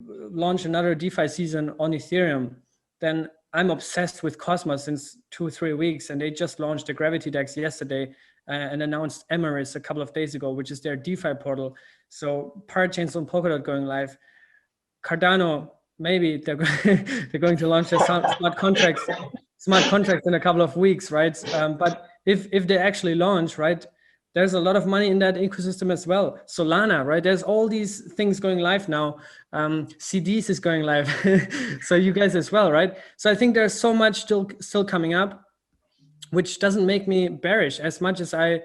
launch another DeFi season on Ethereum, then I'm obsessed with Cosmos since 2-3 weeks, and they just launched the Gravity DEX yesterday and announced Emirates a couple of days ago, which is their DeFi portal. So Parachain's on Polkadot going live. Cardano, maybe they're going to launch their smart contracts in a couple of weeks, right? But if they actually launch, right, there's a lot of money in that ecosystem as well. Solana, right? There's all these things going live now. CDs is going live. So you guys as well, right? So I think there's so much still coming up, which doesn't make me bearish as much as I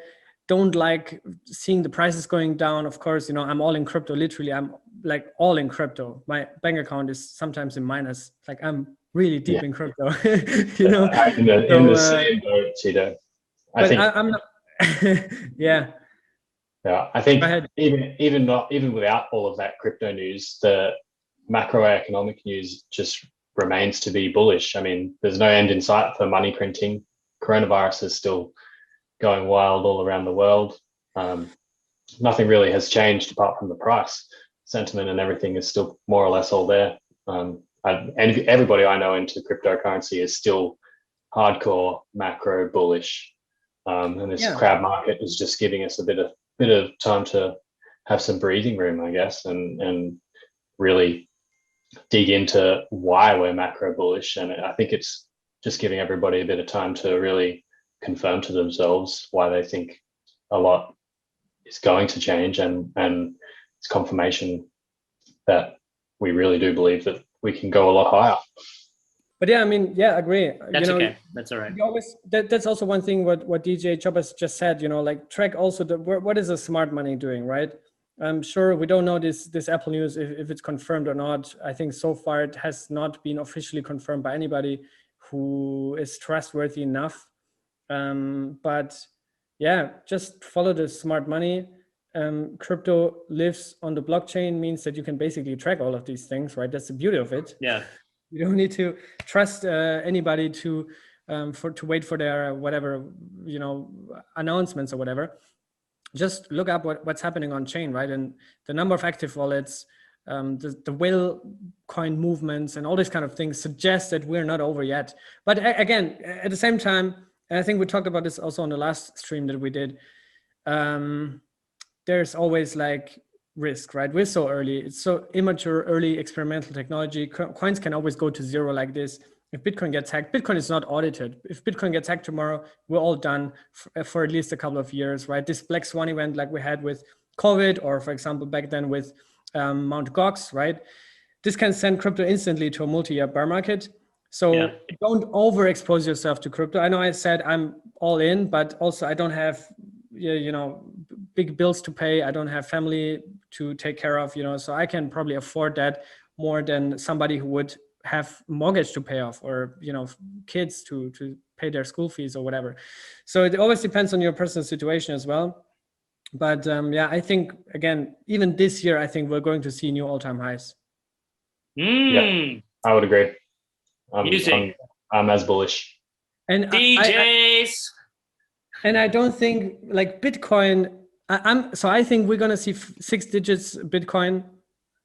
don't like seeing the prices going down. Of course, you know, I'm all in crypto. Literally, I'm like all in crypto. My bank account is sometimes in minus. Like I'm really deep in crypto. You know, in the same boat, Cito. I'm not. Yeah. I think even without all of that crypto news, the macroeconomic news just remains to be bullish. I mean, there's no end in sight for money printing. Coronavirus is still going wild all around the world. Nothing really has changed apart from the price. Sentiment and everything is still more or less all there. And everybody I know into cryptocurrency is still hardcore macro bullish. And this crowd market is just giving us a bit of time to have some breathing room, I guess, and really dig into why we're macro bullish. And I think it's just giving everybody a bit of time to really confirm to themselves why they think a lot is going to change, and it's confirmation that we really do believe that we can go a lot higher. But yeah, I mean, yeah, agree. That's okay. That's all right. That's also one thing what DJ Choppers just said, you know, like track also what is the smart money doing, right? I'm sure we don't know this Apple news if it's confirmed or not. I think so far it has not been officially confirmed by anybody who is trustworthy enough. But yeah, just follow the smart money. Crypto lives on the blockchain means that you can basically track all of these things, right? That's the beauty of it. Yeah. You don't need to trust anybody to wait for their whatever, you know, announcements or whatever. Just look up what's happening on chain, right? And the number of active wallets, the whale coin movements, and all these kind of things suggest that we're not over yet. But again, at the same time, and I think we talked about this also on the last stream that we did. There's always like risk, right? We're so early. It's so immature, early experimental technology. Coins can always go to zero like this. If Bitcoin gets hacked, Bitcoin is not audited. If Bitcoin gets hacked tomorrow, we're all done for at least a couple of years, right? This Black Swan event like we had with COVID, or for example, back then with Mt. Gox, right? This can send crypto instantly to a multi-year bear market. So don't overexpose yourself to crypto. I know I said I'm all in, but also I don't have, you know, big bills to pay. I don't have family to take care of, you know, so I can probably afford that more than somebody who would have mortgage to pay off, or, you know, kids to pay their school fees or whatever. So it always depends on your personal situation as well. But yeah, I think, again, even this year, I think we're going to see new all-time highs. Yeah, I would agree. I'm as bullish. And DJs. I don't think like Bitcoin. I think we're gonna see 6 digits Bitcoin,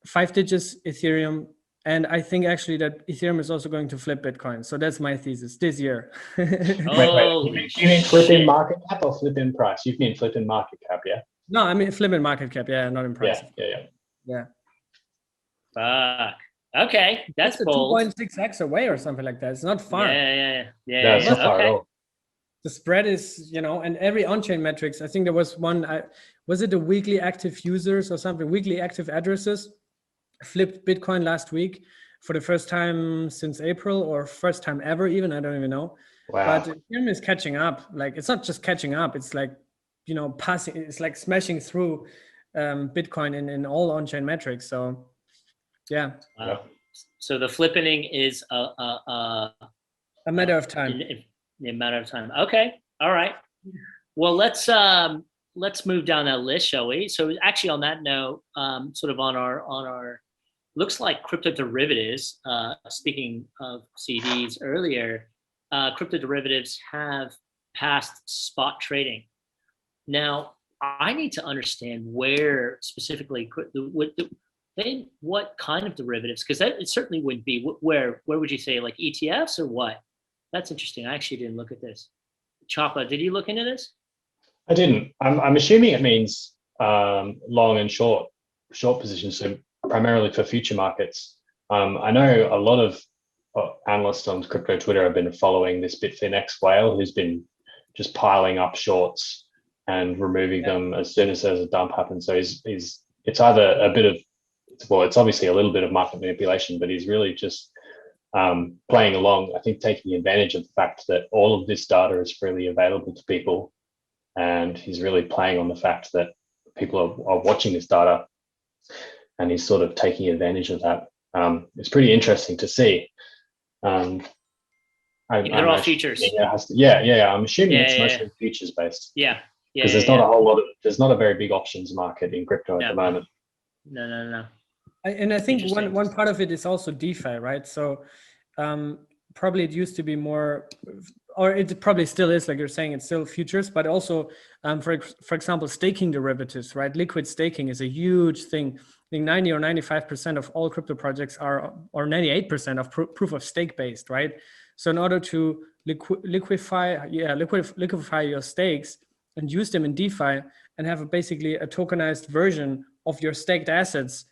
5 digits Ethereum, and I think actually that Ethereum is also going to flip Bitcoin. So that's my thesis this year. Wait. You mean flip in market cap or flip in price? You mean flip in market cap, yeah? No, I mean flip in market cap, yeah, not in price. Yeah. Fuck. Okay, that's bold. 2.6x away or something like that. It's not far. Yeah. It's not far at all. The spread is, you know, and every on-chain metrics. I think there was one. Was it the weekly active users or something? Weekly active addresses flipped Bitcoin last week for the first time since April, or first time ever. Even I don't even know. Wow. But Ethereum is catching up. Like it's not just catching up. It's like, you know, passing. It's like smashing through Bitcoin in all on-chain metrics. So. Yeah. Wow. So the flippening is a matter of time. A matter of time. Okay. All right. Well, let's move down that list, shall we? So actually, on that note, sort of on our looks like crypto derivatives. Speaking of CDs earlier, crypto derivatives have passed spot trading. Now, I need to understand where specifically Then what kind of derivatives? Because it certainly wouldn't be, where would you say, like ETFs or what? That's interesting. I actually didn't look at this. Chapa, did you look into this? I didn't. I'm assuming it means long and short positions, so primarily for future markets. I know a lot of analysts on crypto Twitter have been following this Bitfinex whale, who's been just piling up shorts and removing them as soon as there's a dump happens. So it's either a bit of, well, it's obviously a little bit of market manipulation, but he's really just playing along, I think taking advantage of the fact that all of this data is freely available to people. And he's really playing on the fact that people are watching this data, and he's sort of taking advantage of that. It's pretty interesting to see. They're all futures. Yeah. I'm assuming it's mostly futures based. Yeah. Because there's not a whole lot of, there's not a very big options market in crypto at the moment. No. And I think one part of it is also DeFi, right? So probably it used to be more, or it probably still is, like you're saying, it's still futures, but also, for example, staking derivatives, right? Liquid staking is a huge thing. I think 90 or 95% of all crypto projects are, or 98% of proof of stake based, right? So in order to liquefy your stakes and use them in DeFi and have basically a tokenized version of your staked assets,